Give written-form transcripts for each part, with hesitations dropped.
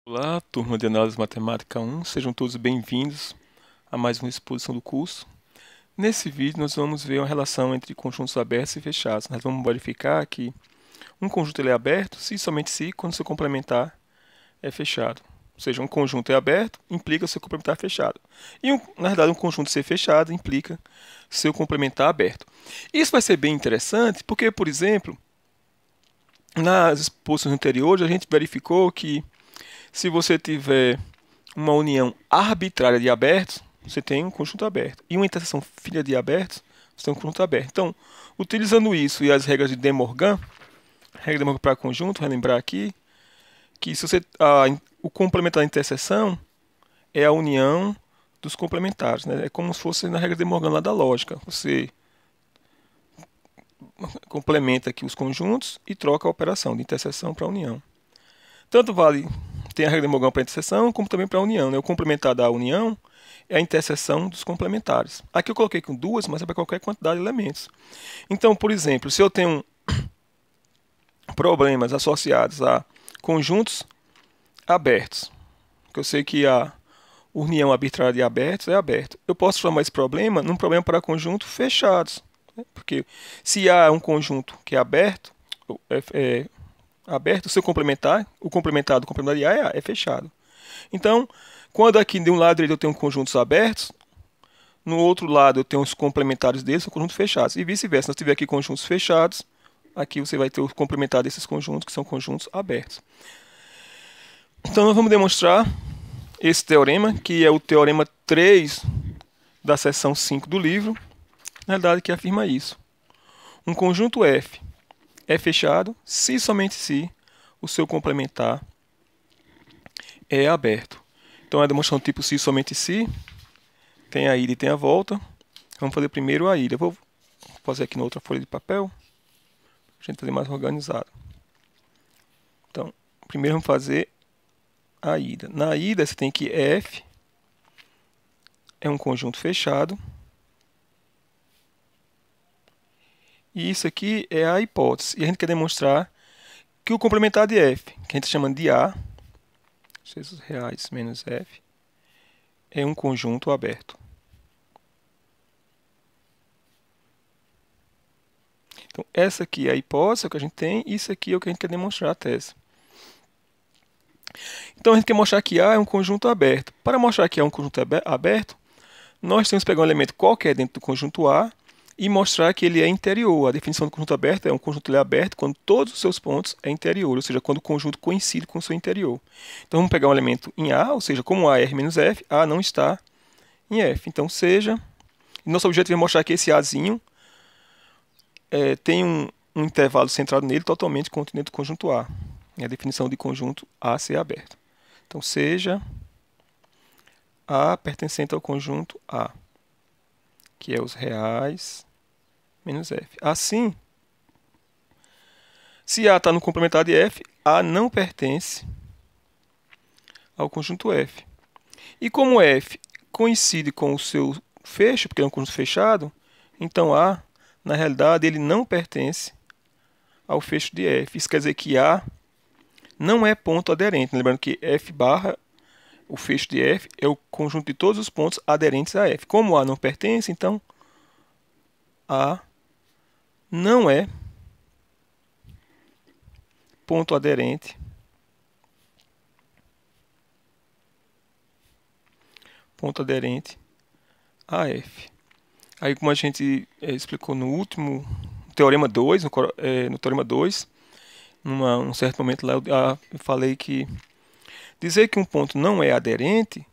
Olá, turma de Análise Matemática 1, sejam todos bem-vindos a mais uma exposição do curso. Nesse vídeo nós vamos ver uma relação entre conjuntos abertos e fechados. Nós vamos verificar que um conjunto ele é aberto se e somente se quando seu complementar é fechado. Ou seja, um conjunto é aberto, implica seu complementar fechado. E, na verdade, um conjunto ser fechado implica seu complementar aberto. Isso vai ser bem interessante porque, por exemplo, nas exposições anteriores a gente verificou que se você tiver uma união arbitrária de abertos, você tem um conjunto aberto. E uma interseção filha de abertos, você tem um conjunto aberto. Então, utilizando isso e as regras de De Morgan, regra de De Morgan para conjunto, relembrar aqui, que se você, o complementar da interseção é a união dos complementares. Né? É como se fosse na regra de De Morgan lá da lógica. Você complementa aqui os conjuntos e troca a operação de interseção para união. Tanto vale, tem a regra de Morgan para a interseção, como também para a união. Né? O complementar da união é a interseção dos complementares. Aqui eu coloquei com duas, mas é para qualquer quantidade de elementos. Então, por exemplo, se eu tenho problemas associados a conjuntos abertos, que eu sei que a união arbitrária de abertos é aberto, eu posso transformar esse problema num problema para conjuntos fechados. Né? Porque se A é um conjunto que é aberto, aberto, o seu complementar, o complementar do complementar de A é fechado. Então, quando aqui de um lado eu tenho conjuntos abertos, no outro lado eu tenho os complementares deles, são conjuntos fechados. E vice-versa, se eu tiver aqui conjuntos fechados, aqui você vai ter o complementar desses conjuntos, que são conjuntos abertos. Então nós vamos demonstrar esse teorema, que é o teorema 3 da seção 5 do livro, na verdade que afirma isso. Um conjunto F é fechado se e somente se o seu complementar é aberto. Então é demonstração tipo se e somente se, tem a ida e tem a volta. Vamos fazer primeiro a ida. Eu vou fazer aqui na outra folha de papel, para a gente fazer mais organizado. Então, primeiro vamos fazer a ida. Na ida você tem que F é um conjunto fechado. E isso aqui é a hipótese. E a gente quer demonstrar que o complementar de F, que a gente chama de A, vezes reais menos F, é um conjunto aberto. Então, essa aqui é a hipótese que a gente tem, e isso aqui é o que a gente quer demonstrar a tese. Então, a gente quer mostrar que A é um conjunto aberto. Para mostrar que A é um conjunto aberto, nós temos que pegar um elemento qualquer dentro do conjunto A e mostrar que ele é interior. A definição do conjunto aberto é um conjunto ele é aberto quando todos os seus pontos é interior, ou seja, quando o conjunto coincide com o seu interior. Então, vamos pegar um elemento em A, ou seja, como A é R menos F, A não está em F. Então, seja... Nosso objetivo é mostrar que esse Azinho tem um intervalo centrado nele totalmente contido dentro do conjunto A. É a definição de conjunto A ser aberto. Então, seja A pertencente ao conjunto A, que é os reais menos F. Assim, se A está no complementar de F, A não pertence ao conjunto F. E como F coincide com o seu fecho, porque é um conjunto fechado, então A, na realidade, ele não pertence ao fecho de F. Isso quer dizer que A não é ponto aderente. Lembrando que F barra, o fecho de F, é o conjunto de todos os pontos aderentes a F. Como A não pertence, então A não é ponto aderente a F. Aí, como a gente explicou no último teorema 2, no teorema 2, num certo momento lá eu falei que dizer que um ponto não é aderente,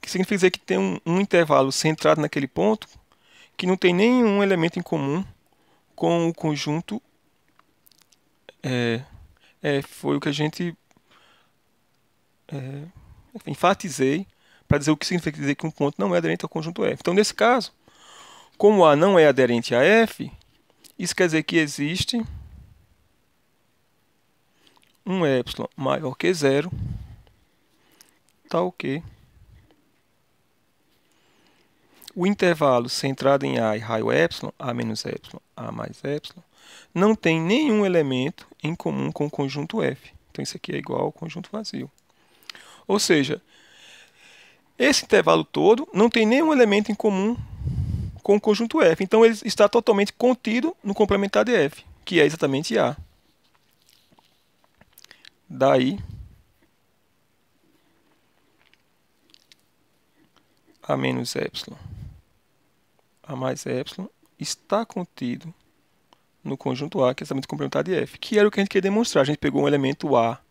que significa dizer que tem um intervalo centrado naquele ponto que não tem nenhum elemento em comum com o conjunto foi o que a gente enfatizei para dizer o que significa dizer que um ponto não é aderente ao conjunto F. Então, nesse caso, como A não é aderente a F, isso quer dizer que existe um epsilon maior que zero, tal que o intervalo centrado em A e raio epsilon, A menos epsilon, A mais epsilon, não tem nenhum elemento em comum com o conjunto F. Então, isso aqui é igual ao conjunto vazio. Ou seja, esse intervalo todo não tem nenhum elemento em comum com o conjunto F. Então ele está totalmente contido no complementar de F, que é exatamente A. Daí A menos epsilon, A mais epsilon está contido no conjunto A, que é exatamente o complementar de F, que era o que a gente queria demonstrar. A gente pegou um elemento A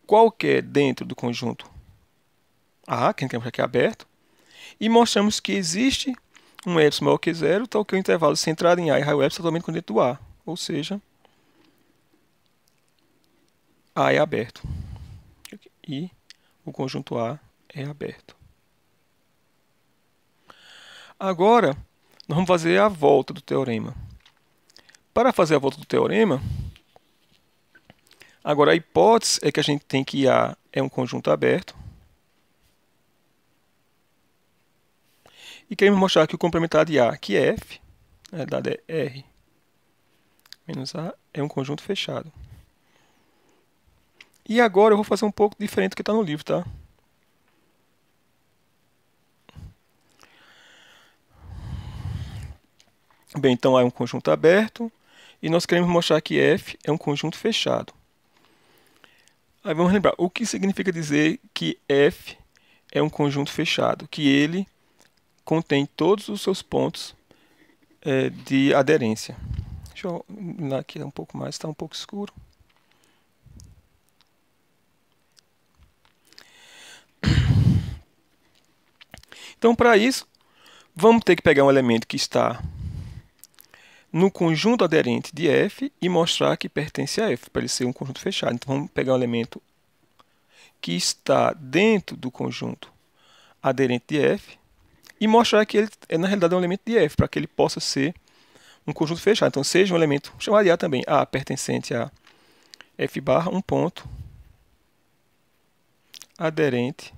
qualquer dentro do conjunto A, que a gente quer mostrar que é aberto, e mostramos que existe um epsilon maior que zero, tal que o intervalo centrado em A e raio epsilon totalmente dentro do A. Ou seja, A é aberto. E o conjunto A é aberto. Agora, nós vamos fazer a volta do teorema. Para fazer a volta do teorema, agora a hipótese é que a gente tem que A é um conjunto aberto. E queremos mostrar que o complementar de A, que é F, na realidade é R menos A, é um conjunto fechado. E agora eu vou fazer um pouco diferente do que está no livro, tá? Bem, então A é um conjunto aberto e nós queremos mostrar que F é um conjunto fechado. Aí vamos lembrar, o que significa dizer que F é um conjunto fechado? Que ele contém todos os seus pontos de aderência. Deixa eu iluminar aqui um pouco mais, está um pouco escuro. Então, para isso, vamos ter que pegar um elemento que está no conjunto aderente de F e mostrar que pertence a F, para ele ser um conjunto fechado. Então, vamos pegar um elemento que está dentro do conjunto aderente de F e mostrar que ele, na realidade, é um elemento de F, para que ele possa ser um conjunto fechado. Então, seja um elemento, chamado de A também, A pertencente a F barra, um ponto aderente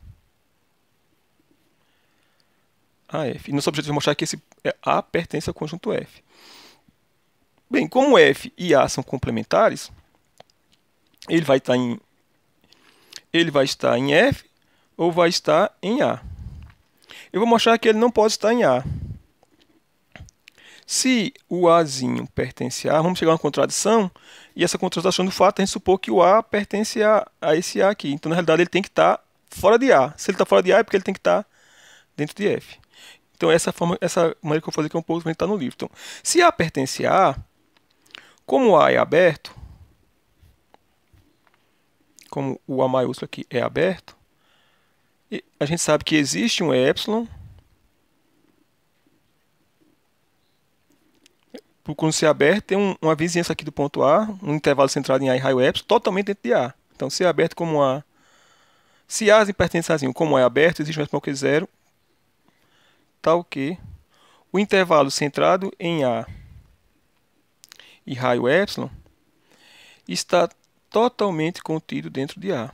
a F. E nosso objetivo é mostrar que esse A pertence ao conjunto F. Bem, como F e A são complementares, ele vai estar em F ou vai estar em A. Eu vou mostrar que ele não pode estar em A. Se o Azinho pertence a A, vamos chegar a uma contradição, e essa contradição do fato é a gente supor que o A pertence a esse A aqui. Então, na realidade, ele tem que estar fora de A. Se ele está fora de A, é porque ele tem que estar dentro de F. Então, essa maneira que eu vou fazer aqui é um pouco que está no livro. Então, se A pertence a A, como A é aberto, como o A maiúsculo aqui é aberto, a gente sabe que existe um epsilon, quando se é aberto, tem uma vizinhança aqui do ponto A, um intervalo centrado em A e raio epsilon, totalmente dentro de A. Então, se é aberto como A, se A pertence a Azinho, como é aberto, existe um epsilon que é zero, tal que o intervalo centrado em A e raio epsilon está totalmente contido dentro de A.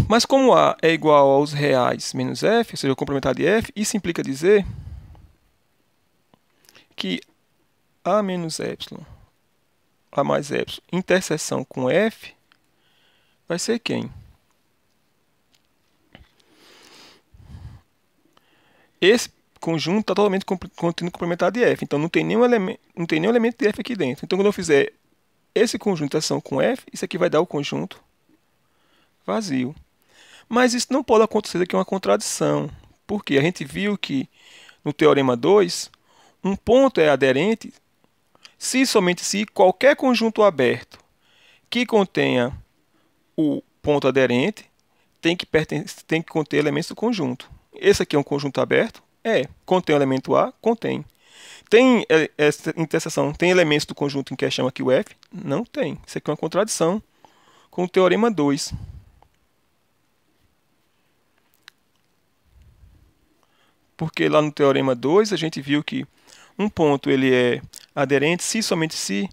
Mas como A é igual aos reais menos F, ou seja, o complementar de F, isso implica dizer que A menos epsilon, A mais epsilon, interseção com F, vai ser quem? Esse conjunto está totalmente contido no complementar de F, então não tem nenhum elemento de F aqui dentro. Então, quando eu fizer esse conjunto de interseção com F, isso aqui vai dar o conjunto vazio. Mas isso não pode acontecer aqui uma contradição, porque a gente viu que no teorema 2, um ponto é aderente se e somente se qualquer conjunto aberto que contenha o ponto aderente tem que conter elementos do conjunto. Esse aqui é um conjunto aberto? É. Contém o elemento A? Contém. Tem essa interseção, tem elementos do conjunto em que chama aqui o F? Não tem. Isso aqui é uma contradição com o teorema 2. Porque lá no teorema 2 a gente viu que um ponto ele é aderente se somente se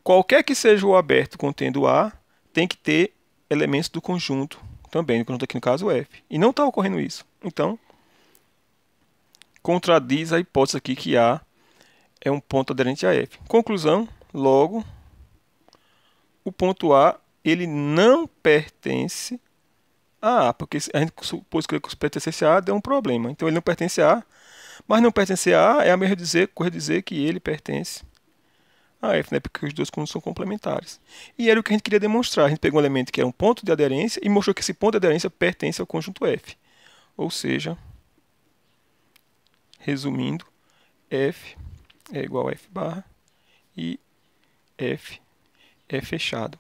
qualquer que seja o aberto contendo A tem que ter elementos do conjunto também, o conjunto aqui no caso F. E não está ocorrendo isso. Então, contradiz a hipótese aqui que A é um ponto aderente a F. Conclusão, logo, o ponto A ele não pertence a A, porque a gente supôs que ele pertencesse a A, deu um problema. Então ele não pertence a A, mas não pertencer a A é a mesma coisa dizer que ele pertence a F, né? Porque os dois conjuntos são complementares. E era o que a gente queria demonstrar. A gente pegou um elemento que é um ponto de aderência e mostrou que esse ponto de aderência pertence ao conjunto F. Ou seja, resumindo, F é igual a F barra e F é fechado.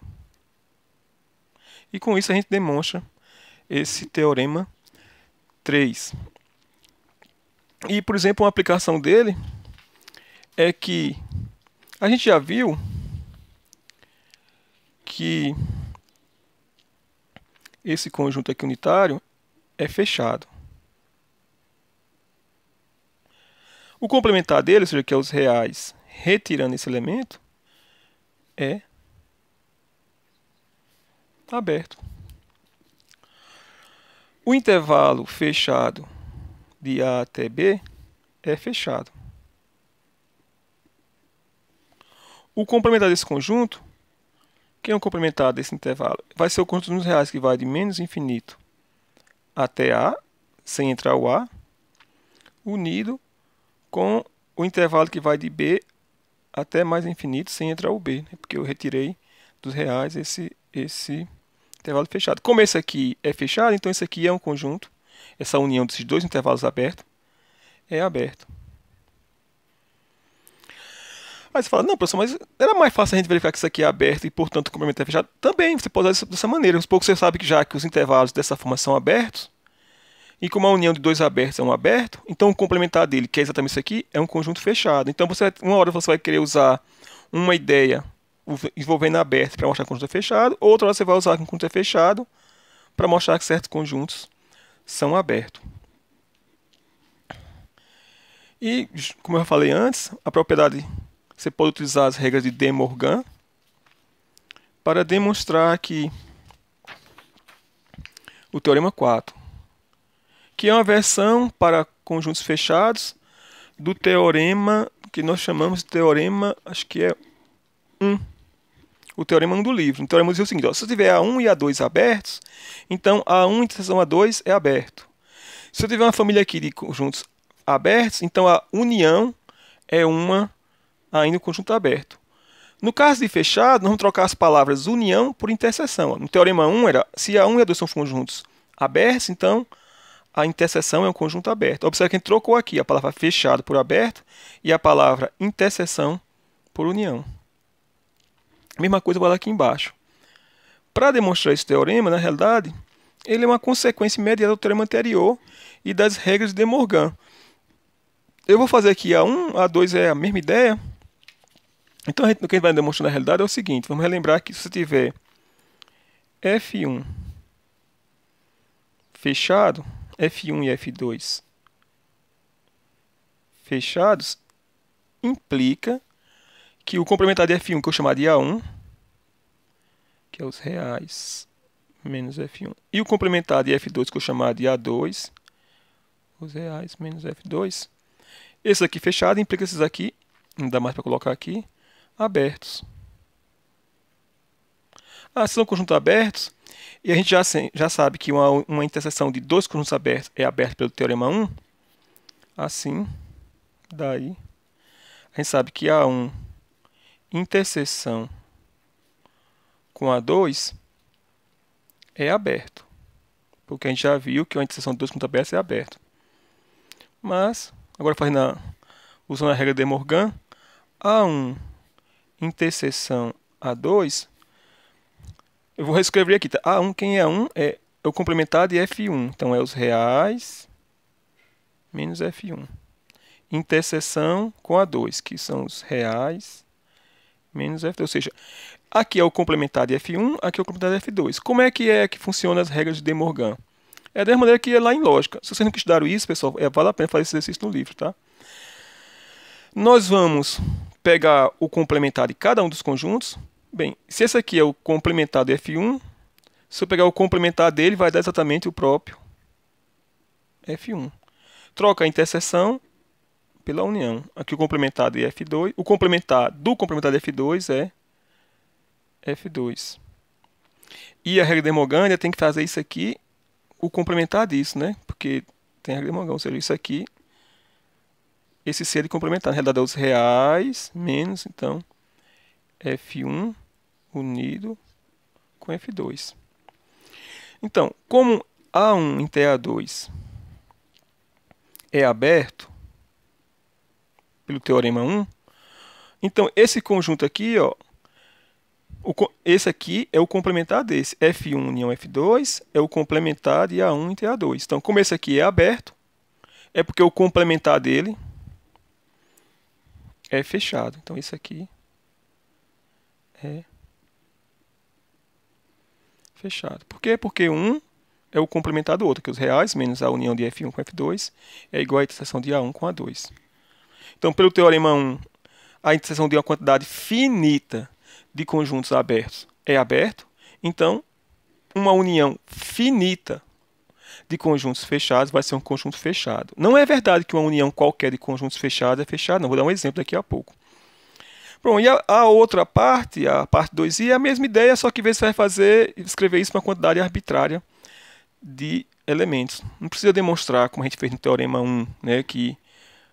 E com isso a gente demonstra esse teorema 3. E, por exemplo, uma aplicação dele é que a gente já viu que esse conjunto aqui unitário é fechado. O complementar dele, ou seja, que é os reais retirando esse elemento, é aberto. O intervalo fechado de A até B é fechado. O complementar desse conjunto, quem é o complementar desse intervalo? Vai ser o conjunto dos reais que vai de menos infinito até A, sem entrar o A, unido com o intervalo que vai de B até mais infinito, sem entrar o B, né? Porque eu retirei dos reais esse intervalo fechado. Como esse aqui é fechado, então esse aqui é um conjunto, essa união desses dois intervalos abertos é aberto. Aí você fala, não, professor, mas era mais fácil a gente verificar que isso aqui é aberto e, portanto, o complemento é fechado? Também, você pode usar dessa maneira. Um pouco você sabe que já que os intervalos dessa forma são abertos, e como a união de dois abertos é um aberto, então o complementar dele, que é exatamente isso aqui, é um conjunto fechado. Então, uma hora você vai querer usar uma ideia envolvendo aberto para mostrar que o conjunto é fechado, outra hora você vai usar que o conjunto é fechado para mostrar que certos conjuntos são abertos. E, como eu já falei antes, a propriedade, você pode utilizar as regras de De Morgan para demonstrar que o teorema 4, que é uma versão para conjuntos fechados do teorema que nós chamamos de teorema, acho que é 1. O teorema 1 do livro. O teorema diz o seguinte, ó, se eu tiver A1 e A2 abertos, então A1 interseção A2 é aberto. Se eu tiver uma família aqui de conjuntos abertos, então a união é ainda um conjunto aberto. No caso de fechado, nós vamos trocar as palavras união por interseção. No teorema 1 era, se A1 e A2 são conjuntos abertos, então a interseção é um conjunto aberto. Observe que a gente trocou aqui a palavra fechado por aberto e a palavra interseção por união. Mesma coisa eu vou lá aqui embaixo. Para demonstrar esse teorema, na realidade, ele é uma consequência imediata do teorema anterior e das regras de De Morgan. Eu vou fazer aqui A1, A2 é a mesma ideia. Então, o que a gente vai demonstrar na realidade é o seguinte. Vamos relembrar que se você tiver F1 fechado, F1 e F2 fechados, implica que o complementar de F1, que eu chamar de A1, que é os reais menos F1, e o complementar de F2, que eu chamar de A2, os reais menos F2, esse aqui fechado implica esses aqui, não dá mais para colocar aqui, abertos. Se são conjuntos abertos, e a gente já sabe que uma interseção de dois conjuntos abertos é aberta pelo teorema 1, assim, daí, a gente sabe que A1 interseção com A2 é aberto. Porque a gente já viu que a interseção de dois conjuntos abertos é aberto. Mas, agora usando a regra de De Morgan, A1 interseção A2, eu vou reescrever aqui. Tá? A1, quem é A1 é o complementar de F1. Então, é os reais menos F1. Interseção com A2, que são os reais menos F2. Ou seja, aqui é o complementar de F1, aqui é o complementar de F2. Como é que funcionam as regras de De Morgan? É da mesma maneira que é lá em lógica. Se vocês nunca estudaram isso, pessoal, vale a pena fazer esse exercício no livro, tá? Nós vamos pegar o complementar de cada um dos conjuntos. Bem, se esse aqui é o complementar de F1, se eu pegar o complementar dele, vai dar exatamente o próprio F1. Troca a interseção pela união. Aqui o complementar de F2, o complementar do complementar de F2 é F2. E a regra de Morgan tem que fazer isso aqui, o complementar disso, né? Porque tem a regra de Morgan, ou seja, isso aqui, esse C de complementar. Na realidade é os reais menos, então, F1 unido com F2. Então, como A1 em TA2 é aberto pelo teorema 1, então esse conjunto aqui, ó, esse aqui é o complementar desse. F1 união F2 é o complementar de A1 em TA2. Então, como esse aqui é aberto, é porque o complementar dele é fechado. Então, esse aqui é fechado. Por quê? Porque um é o complementar do outro, que os reais menos a união de F1 com F2 é igual à interseção de A1 com A2. Então, pelo teorema 1, a interseção de uma quantidade finita de conjuntos abertos é aberto. Então, uma união finita de conjuntos fechados vai ser um conjunto fechado. Não é verdade que uma união qualquer de conjuntos fechados é fechada, não. Vou dar um exemplo daqui a pouco. Bom, e a outra parte, a parte 2i, é a mesma ideia, só que em vez de você vai escrever isso para uma quantidade arbitrária de elementos. Não precisa demonstrar, como a gente fez no teorema 1, né, que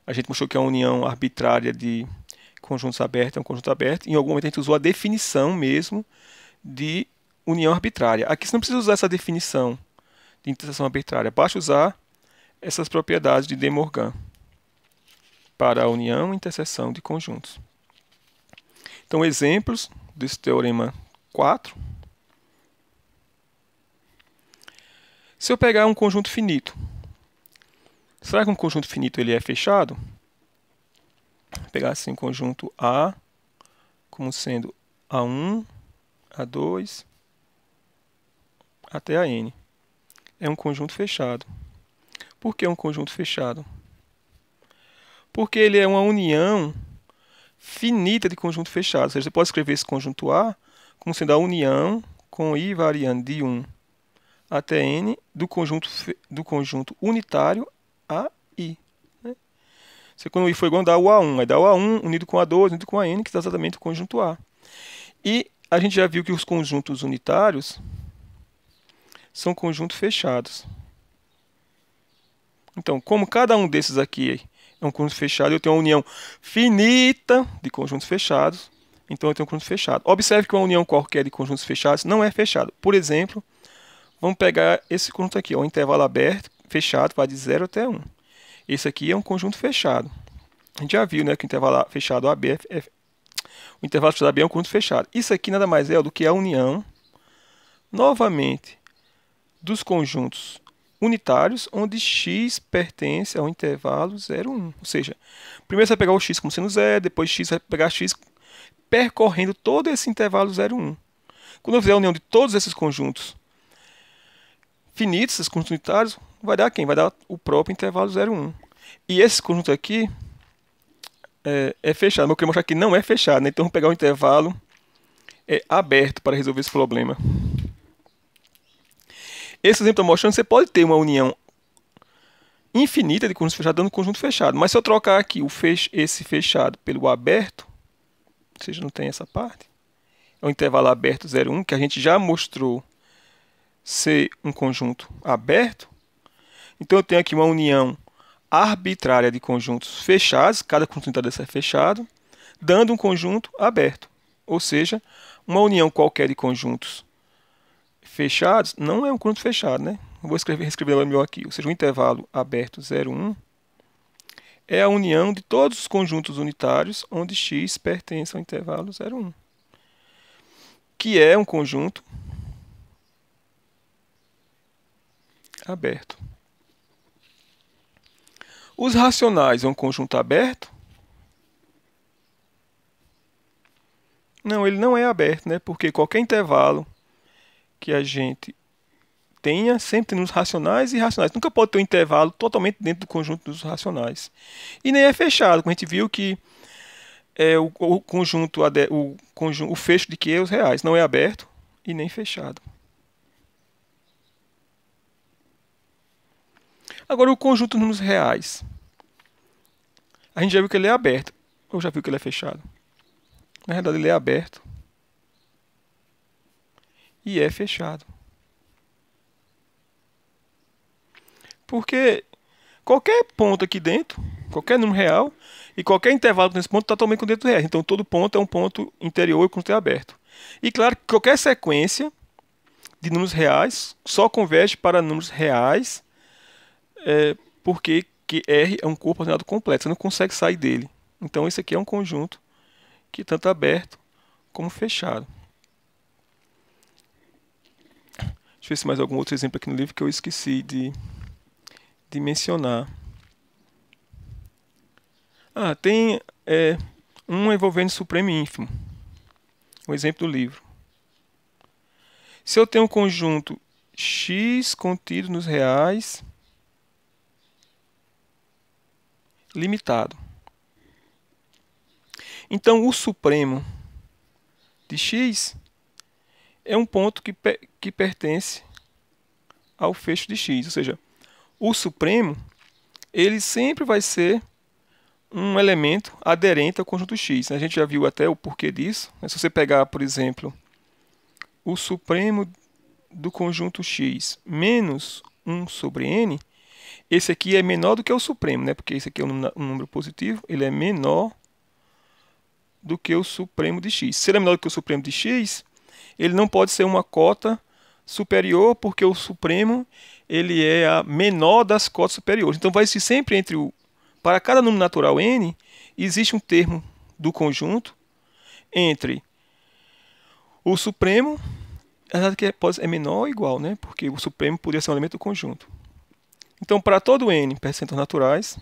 a gente mostrou que a união arbitrária de conjuntos abertos é um conjunto aberto. Em algum momento a gente usou a definição mesmo de união arbitrária. Aqui você não precisa usar essa definição de interseção arbitrária, basta usar essas propriedades de De Morgan para a união e interseção de conjuntos. Então, exemplos desse teorema 4. Se eu pegar um conjunto finito, será que um conjunto finito ele é fechado? Vou pegar assim um conjunto A como sendo A1, A2, até a N. É um conjunto fechado. Por que um conjunto fechado? Porque ele é uma união finita de conjunto fechado. Ou seja, você pode escrever esse conjunto A como sendo a união com I variando de 1 até N do conjunto unitário a I. Né? Você, quando I for igual, dá o A1. Aí dá o A1 unido com A2, unido com a N, que dá exatamente o conjunto A. E a gente já viu que os conjuntos unitários são conjuntos fechados. Então, como cada um desses aqui é um conjunto fechado, eu tenho uma união finita de conjuntos fechados. Então, eu tenho um conjunto fechado. Observe que uma união qualquer de conjuntos fechados não é fechada. Por exemplo, vamos pegar esse conjunto aqui, ó, um intervalo aberto, fechado, vai de 0 até 1. Esse aqui é um conjunto fechado. A gente já viu, né, que o intervalo fechado AB o intervalo fechado AB é um conjunto fechado. Isso aqui nada mais é do que a união, novamente, dos conjuntos unitários, onde x pertence ao intervalo 0, 1. Ou seja, primeiro você vai pegar o x como sendo 0, depois x vai pegar x percorrendo todo esse intervalo 0, 1. Quando eu fizer a união de todos esses conjuntos finitos, esses conjuntos unitários, vai dar quem? Vai dar o próprio intervalo 0, 1. E esse conjunto aqui é fechado, mas eu queria mostrar que não é fechado, né? Então vamos pegar o intervalo aberto para resolver esse problema. Esse exemplo está mostrando que você pode ter uma união infinita de conjuntos fechados dando um conjunto fechado. Mas se eu trocar aqui esse fechado pelo aberto, ou seja, não tem essa parte, é o intervalo aberto 0, 1, que a gente já mostrou ser um conjunto aberto. Então eu tenho aqui uma união arbitrária de conjuntos fechados, cada conjunto desse é fechado, dando um conjunto aberto. Ou seja, uma união qualquer de conjuntos fechados não é um conjunto fechado, né? Eu vou reescrever o meu aqui. Ou seja, o intervalo aberto 0, 1 é a união de todos os conjuntos unitários onde x pertence ao intervalo 0, 1. Que é um conjunto aberto. Os racionais é um conjunto aberto? Não, ele não é aberto, né? Porque qualquer intervalo que a gente tenha, sempre tem os racionais e irracionais. Nunca pode ter um intervalo totalmente dentro do conjunto dos racionais. E nem é fechado, como a gente viu que o fecho de Q é os reais. Não é aberto e nem fechado. Agora, o conjunto de números reais. A gente já viu que ele é aberto. Ou já viu que ele é fechado? Na verdade, ele é aberto. e é fechado. Porque qualquer ponto aqui dentro, qualquer número real, e qualquer intervalo nesse ponto está totalmente com dentro do real. Então todo ponto é um ponto interior e com o aberto. E claro que qualquer sequência de números reais só converge para números reais, porque que R é um corpo ordenado completo, você não consegue sair dele. Então esse aqui é um conjunto que tanto é aberto como fechado. Deixa eu ver se mais algum outro exemplo aqui no livro que eu esqueci de mencionar. Tem um envolvendo supremo e ínfimo. Um exemplo do livro. Se eu tenho um conjunto X contido nos reais limitado. Então, o supremo de X é um ponto que pertence ao fecho de X. Ou seja, o supremo ele sempre vai ser um elemento aderente ao conjunto X. A gente já viu até o porquê disso. Se você pegar, por exemplo, o supremo do conjunto X menos 1 sobre n, esse aqui é menor do que o supremo, né? Porque esse aqui é um número positivo, ele é menor do que o supremo de X. Se ele é menor do que o supremo de X, ele não pode ser uma cota superior, porque o supremo ele é a menor das cotas superiores. Então vai ser sempre entre para cada número natural n, existe um termo do conjunto entre o supremo, que é menor ou igual, né? Porque o supremo poderia ser um elemento do conjunto. Então, para todo n percentuais naturais,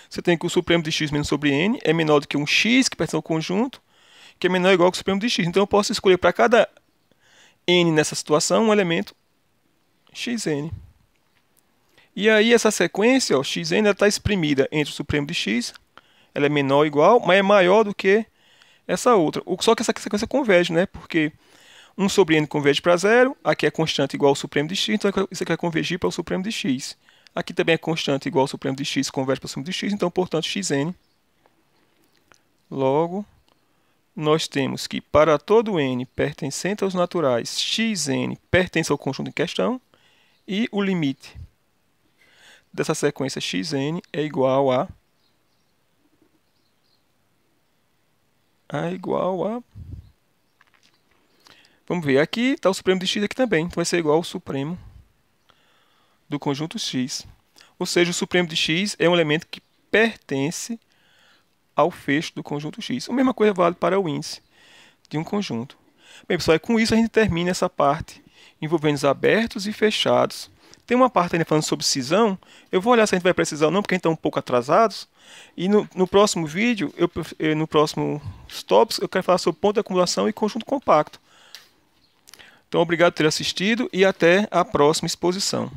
você tem que o supremo de x menos sobre n é menor do que um x, que pertence ao conjunto, que é menor ou igual que o supremo de x. Então, eu posso escolher para cada n nessa situação um elemento xn. E aí, essa sequência, ó, xn, está exprimida entre o supremo de x, ela é menor ou igual, mas é maior do que essa outra. Só que essa sequência converge, né? Porque 1 sobre n converge para zero, aqui é constante igual ao supremo de x, então isso aqui vai convergir para o supremo de x. Aqui também é constante igual ao supremo de x, converge para o supremo de x, então, portanto, xn. Logo, nós temos que para todo n pertencente aos naturais, xn pertence ao conjunto em questão, e o limite dessa sequência xn é igual a vamos ver, aqui está o supremo de x aqui também, então vai ser igual ao supremo do conjunto x. Ou seja, o supremo de x é um elemento que pertence ao fecho do conjunto x. A mesma coisa vale para o índice de um conjunto. Bem, pessoal, com isso a gente termina essa parte envolvendo os abertos e fechados. Tem uma parte ainda falando sobre cisão. Eu vou olhar se a gente vai precisar ou não, porque a gente está um pouco atrasados. E no próximo vídeo, no próximo Stops, eu quero falar sobre ponto de acumulação e conjunto compacto. Então, obrigado por ter assistido e até a próxima exposição.